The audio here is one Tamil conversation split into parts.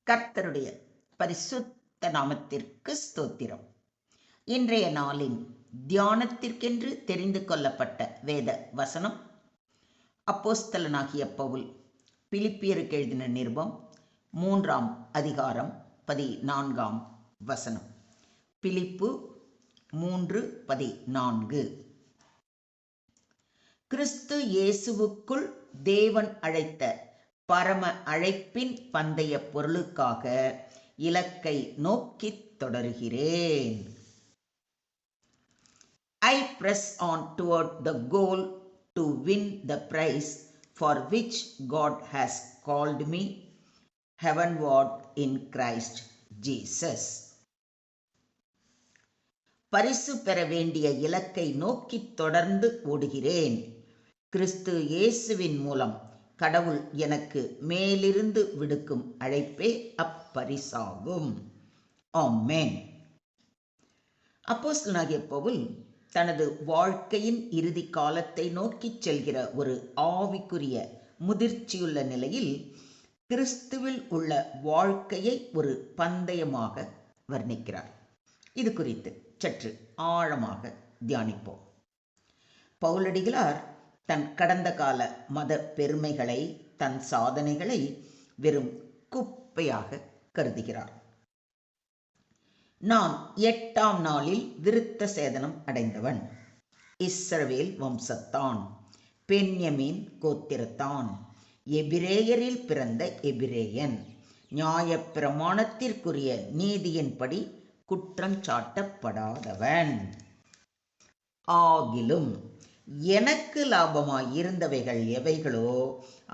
கர்த்தருடைய பரிசுத்த நாமத்திற்கு ஸ்தோத்திரம். இன்றைய நாளின் தியானத்திற்கென்று தெரிந்து கொள்ளப்பட்ட வேத வசனம் அப்போஸ்தலனாகிய பவுல் பிலிப்பியருக்கு எழுதின நிருபம் 3ஆம் அதிகாரம் 14ஆம் வசனம். பிலிப்பு 3:14. கிறிஸ்து இயேசுவுக்குள் தேவன் அழைத்த பரம அழைப்பின் பந்தய பொருளுக்காக இலக்கை நோக்கித் தொடருகிறேன். I press on toward the goal to win the prize for which God has called me heavenward in Christ Jesus. பரிசு பெற வேண்டிய இலக்கை நோக்கி தொடர்ந்து ஓடுகிறேன். கிறிஸ்து இயேசுவின் மூலம் கடவுள் எனக்கு மேலிருந்து விடுக்கும் அழைப்பே அப்பரிசாகும். ஆமென். அப்போஸ்தலனாகிய பவுல் தனது வாழ்க்கையின் இறுதி காலத்தை நோக்கிச் செல்கிற ஒரு ஆவிக்குரிய முதிர்ச்சியுள்ள நிலையில் கிறிஸ்துவில் உள்ள வாழ்க்கையை ஒரு பந்தயமாக வர்ணிக்கிறார். இது குறித்து சற்று ஆழமாக தியானிப்போம். பவுலடிகளார் தன் கடந்த கால மத பெருமைகளை, தன் சாதனைகளை வெறும் குப்பையாக கருதுகிறார். நான் 8ஆம் நாளில் விருத்த சேதனம் அடைந்தவன், இஸ்ரவேல் வம்சத்தான், பென்யமீன் கோத்திரத்தான், எபிரேயரில் பிறந்த எபிரேயன், நியாயப்பிரமாணத்திற்குரிய நீதியின்படி குற்றஞ்சாட்டப்படாதவன். ஆகிலும் எனக்கு லாபமாயிருந்தவைகள் எவைகளோ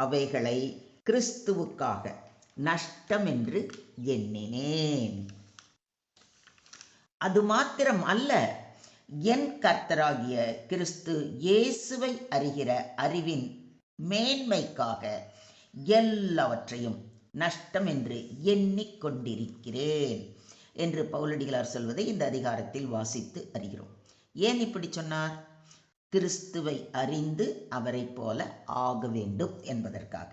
அவைகளை கிறிஸ்துவுக்காக நஷ்டமென்று எண்ணினேன். அது மாத்திரம் அல்ல, என் கர்த்தராகிய கிறிஸ்து இயேசுவை அறிகிற அறிவின் மேன்மைக்காக எல்லாவற்றையும் நஷ்டம் என்று எண்ணிக்கொண்டிருக்கிறேன் என்று பவுலடிகளார் சொல்வதை இந்த அதிகாரத்தில் வாசித்து அறிகிறோம். ஏன் இப்படி சொன்னார்? கிறிஸ்துவை அறிந்து அவரை போல ஆக வேண்டும் என்பதற்காக.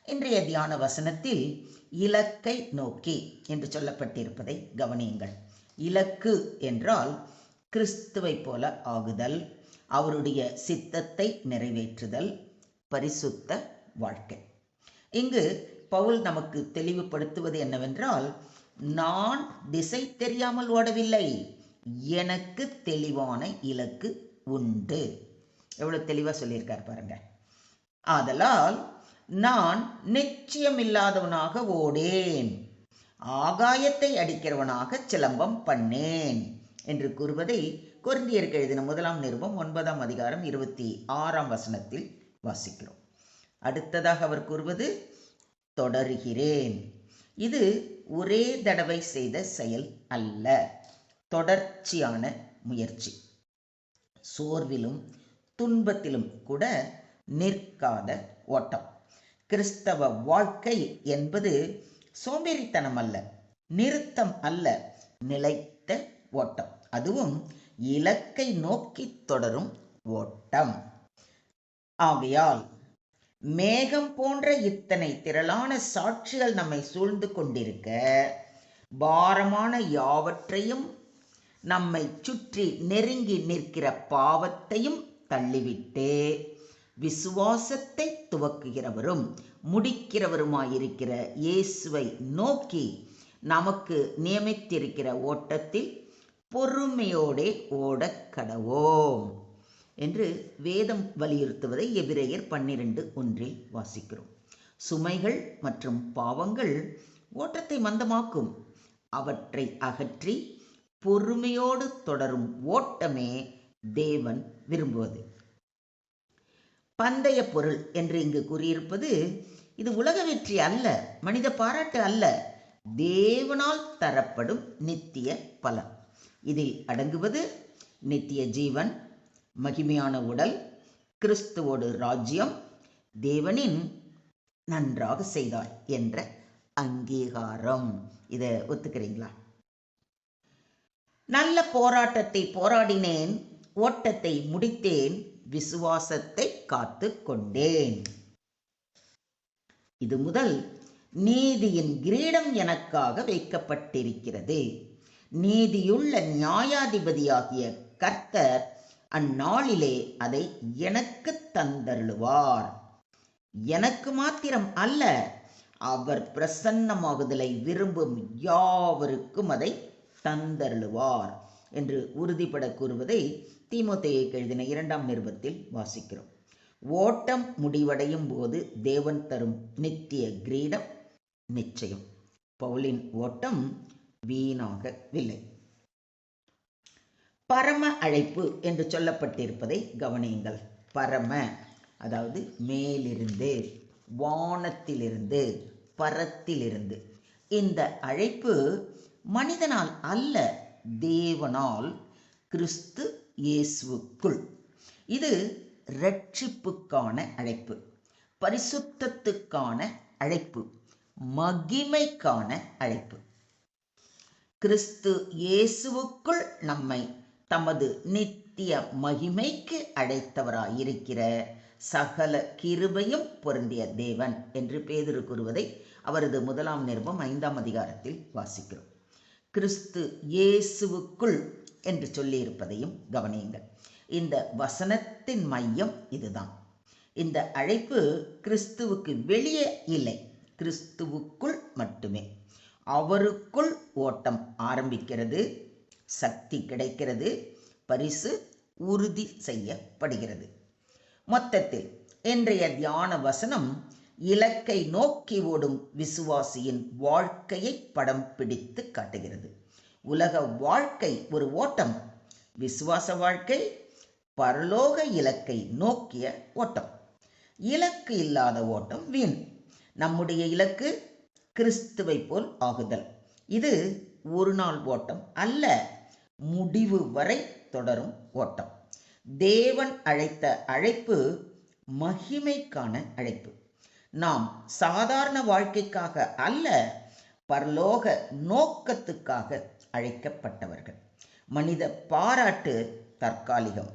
இன்றைய தியான வசனத்தில் இலக்கை நோக்கி என்று சொல்லப்பட்டிருப்பதை கவனியுங்கள். இலக்கு என்றால் கிறிஸ்துவை போல ஆகுதல், அவருடைய சித்தத்தை நிறைவேற்றுதல், பரிசுத்த வாழ்க்கை. இங்கு பவுல் நமக்கு தெளிவுபடுத்துவது என்னவென்றால், நான் திசை தெரியாமல் ஓடவில்லை, எனக்கு தெளிவான இலக்கு உண்டு. எவ்வளவு தெளிவா சொல்லியிருக்கார் பாருங்க. ஆதலால் நான் நிச்சயமில்லாதவனாக ஓடேன், ஆகாயத்தை அடிக்கிறவனாக சிலம்பம் பண்ணேன் என்று கூறுவதை கொரிந்தியருக்கு எழுதின 1ஆம் நிருபம் 9ஆம் அதிகாரம் 26ஆம் வசனத்தில் வாசிக்கிறோம். அடுத்ததாக அவர் கூறுவது தொடருகிறேன். இது ஒரே தடவை செய்த செயல் அல்ல, தொடர்ச்சியான முயற்சி. சோர்விலும் துன்பத்திலும் கூட நிற்காத ஓட்டம். கிறிஸ்தவ வாழ்க்கை என்பது சோம்பேறித்தனம் அல்ல, நிறுத்தம் அல்ல, நிலைத்த ஓட்டம். அதுவும் இலக்கை நோக்கி தொடரும் ஓட்டம். ஆகையால் மேகம் போன்ற இத்தனை திரளான சாட்சிகள் நம்மை சூழ்ந்து கொண்டிருக்க, பாரமான யாவற்றையும் நம்மை சுற்றி நெருங்கி நிற்கிற பாவத்தையும் தள்ளிவிட்டு விசுவாசத்தை துவக்குகிறவரும் முடிக்கிறவருமாயிருக்கிற இயேசுவை நோக்கி நமக்கு நியமித்திருக்கிற ஓட்டத்தில் பொறுமையோடே ஓடக் கடவோம் என்று வேதம் வலியுறுத்துவதை எபிரேயர் 12:1 வாசிக்கிறோம். சுமைகள் மற்றும் பாவங்கள் ஓட்டத்தை மந்தமாக்கும். அவற்றை அகற்றி பொறுமையோடு தொடரும் ஓட்டமே தேவன் விரும்புவது. பந்தய பொருள் என்று இங்கு கூறியிருப்பது, இது உலக வெற்றி அல்ல, மனித பாராட்டு அல்ல, தேவனால் தரப்படும் நித்திய பலன். இதில் அடங்குவது நித்திய ஜீவன், மகிமையான உடல், கிறிஸ்துவோடு ராஜ்யம், தேவனின் நன்றாக செய்தாய் என்ற அங்கீகாரம். இதை ஒத்துக்கிறீங்களா? நல்ல போராட்டத்தை போராடினேன், ஓட்டத்தை முடித்தேன், விசுவாசத்தை காத்து கொண்டேன். இது முதல் நீதியின் கிரீடம் எனக்காக வைக்கப்பட்டிருக்கிறது. நீதியுள்ள நியாயாதிபதியாகிய கர்த்தர் அந்நாளிலே அதை எனக்கு தந்தருளுவார். எனக்கு மாத்திரம் அல்ல, அவர் பிரசன்னமாகுதலை விரும்பும் யாவருக்கும் அதை தந்தருளுவார் என்று உறுதிபட கூறுவதை தீமோத்தேயுவுக்கு எழுதின 2ஆம் நிருபத்தில் வாசிக்கிறோம். ஓட்டம் முடிவடையும் போது தேவன் தரும் நித்திய கிரீடம் நிச்சயம். பவுலின் ஓட்டம் வீணாகவில்லை. பரம அழைப்பு என்று சொல்லப்பட்டிருப்பதை கவனியுங்கள். பரம அதாவது மேலிருந்து, வானத்திலிருந்து, பரத்திலிருந்து. இந்த அழைப்பு மனிதனால் அல்ல, தேவனால் கிறிஸ்து இயேசுவுக்குள். இது இரட்சிப்புக்கான அழைப்பு, பரிசுத்தத்துக்கான அழைப்பு, மகிமைக்கான அழைப்பு. கிறிஸ்து இயேசுவுக்குள் நம்மை தமது நித்திய மகிமைக்கு அழைத்தவராயிருக்கிற சகல கிருபையும் பொருந்திய தேவன் என்று பேதுரு கூறுவதை அவரது 1ஆம் நிருபம் 5ஆம் அதிகாரத்தில் வாசிக்கிறோம். கிறிஸ்து இயேசுவுக்குள் என்று சொல்லியிருப்பதையும் கவனியுங்கள். இந்த வசனத்தின் மையம் இதுதான். இந்த அழைப்பு கிறிஸ்துவுக்கு வெளியே இல்லை, கிறிஸ்துவுக்குள் மட்டுமே. அவருக்குள் ஓட்டம் ஆரம்பிக்கிறது, சக்தி கிடைக்கிறது, பரிசு உறுதி செய்யப்படுகிறது. மொத்தத்தில் இன்றைய தியான வசனம் இலக்கை நோக்கி ஓடும் விசுவாசியின் வாழ்க்கையை படம் பிடித்து காட்டுகிறது. உலக வாழ்க்கை ஒரு ஓட்டம், விசுவாச வாழ்க்கை பரலோக இலக்கை நோக்கிய ஓட்டம். இலக்கு இல்லாத ஓட்டம் வீண். நம்முடைய இலக்கு கிறிஸ்துவை போல் ஆகுதல். இது ஒரு நாள் ஓட்டம் அல்ல, முடிவு வரை தொடரும் ஓட்டம். தேவன் அழைத்த அழைப்பு மகிமைக்கான அழைப்பு. நாம் சாதாரண வாழ்க்கைக்காக அல்ல, பரலோக நோக்கத்துக்காக அழைக்கப்பட்டவர்கள். மனித பாராட்டு தற்காலிகம்,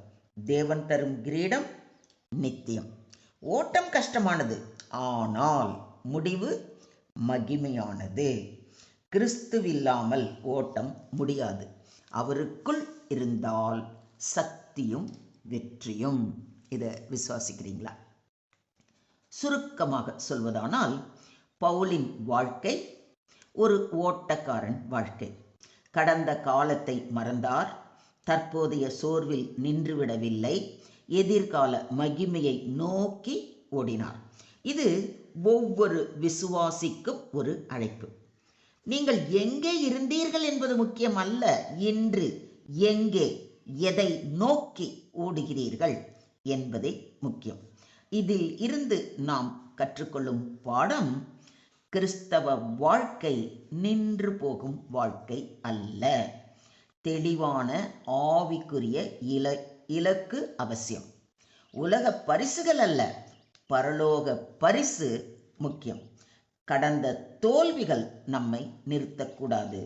தேவன் தரும் கிரீடம் நித்தியம். ஓட்டம் கஷ்டமானது, ஆனால் முடிவு மகிமையானது. கிறிஸ்துவில்லாமல் ஓட்டம் முடியாது. அவருக்குள் இருந்தால் சக்தியும் வெற்றியும். இதை விசுவாசிக்கிறீங்களா? சுருக்கமாக சொல்வதானால், பவுலின் வாழ்க்கை ஒரு ஓட்டக்காரன் வாழ்க்கை. கடந்த காலத்தை மறந்தார், தற்போதைய சோர்வில் நின்றுவிடவில்லை, எதிர்கால மகிமையை நோக்கி ஓடினார். இது ஒவ்வொரு விசுவாசிக்கும் ஒரு அழைப்பு. நீங்கள் எங்கே இருந்தீர்கள் என்பது முக்கியம் அல்ல, இன்று எங்கே எதை நோக்கி ஓடுகிறீர்கள் என்பதே முக்கியம். இதில் இருந்து நாம் கற்றுக்கொள்ளும் பாடம், கிறிஸ்தவ வாழ்க்கை நின்று போகும் வாழ்க்கை அல்ல. தெளிவான ஆவிக்குரிய இலக்கு அவசியம். உலக பரிசுகள் அல்ல, பரலோக பரிசு முக்கியம். கடந்த தோல்விகள் நம்மை நிறுத்தக்கூடாது,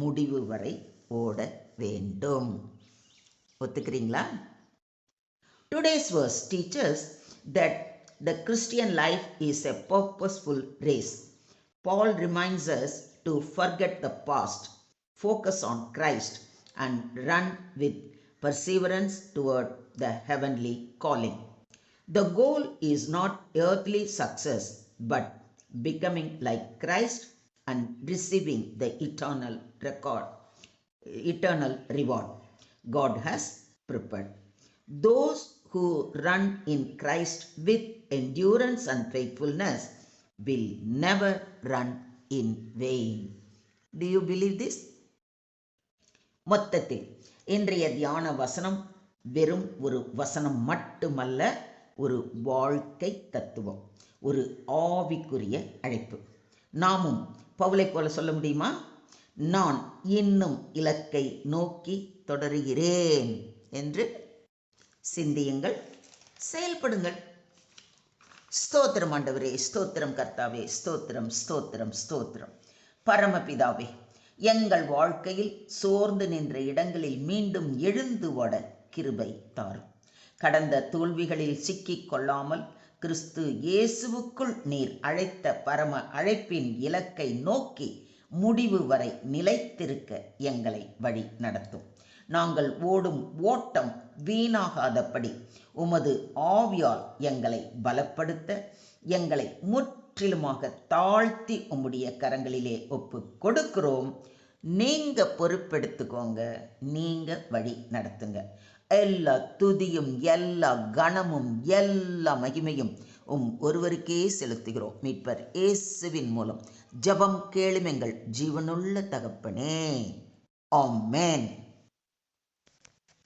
முடிவு வரை ஓட வேண்டும். ஒத்துக்கிறீங்களா? Today's verse teaches that the Christian life is a purposeful race. Paul reminds us to forget the past, focus on Christ, and run with perseverance toward the heavenly calling. The goal is not earthly success, but becoming like Christ and receiving the eternal reward God has prepared. Those who run in Christ with endurance and faithfulness will never run in vain. Do you believe this? மொத்தத்தில் இன்றைய தியான வசனம் வெறும் ஒரு வசனம் மட்டுமல்ல, ஒரு வாழ்க்கை தத்துவம், ஒரு ஆவிக்குரிய அழைப்பு. நாமும் பவுலை போல சொல்ல முடியுமா? நான் இன்னும் இலக்கை நோக்கி தொடருகிறேன் என்று சிந்தியுங்கள், செயல்படுங்கள். ஸ்தோத்திரம் ஆண்டவரே, ஸ்தோத்திரம் கர்த்தாவே, ஸ்தோத்திரம் ஸ்தோத்திரம் ஸ்தோத்திரம். பரமபிதாவே, எங்கள் வாழ்க்கையில் சோர்ந்து நின்ற இடங்களில் மீண்டும் எழுந்து ஓட கிருபை தாரும். கடந்த தோல்விகளில் சிக்கிக் கொள்ளாமல் கிறிஸ்து இயேசுவுக்குள் நீர் அழைத்த பரம அழைப்பின் இலக்கை நோக்கி முடிவு வரை நிலைத்திருக்க எங்களை வழி நடத்தும். நாங்கள் ஓடும் ஓட்டம் வீணாகாதபடி உமது ஆவியால் எங்களை பலப்படுத்த எங்களை முற்றிலுமாக தாழ்த்தி உம்முடைய கரங்களிலே ஒப்பு கொடுக்கிறோம். நீங்க பொறுப்பெடுத்துக்கோங்க, நீங்க வழி நடத்துங்க. எல்லா துதியும் எல்லா கனமும் எல்லா மகிமையும் ஒருவருக்கே செலுத்துகிறோம். மீட்பர் இயேசுவின் மூலம் ஜெபம் கேளும் எங்கள் ஜீவனுள்ள தகப்பனே. ஆமென்.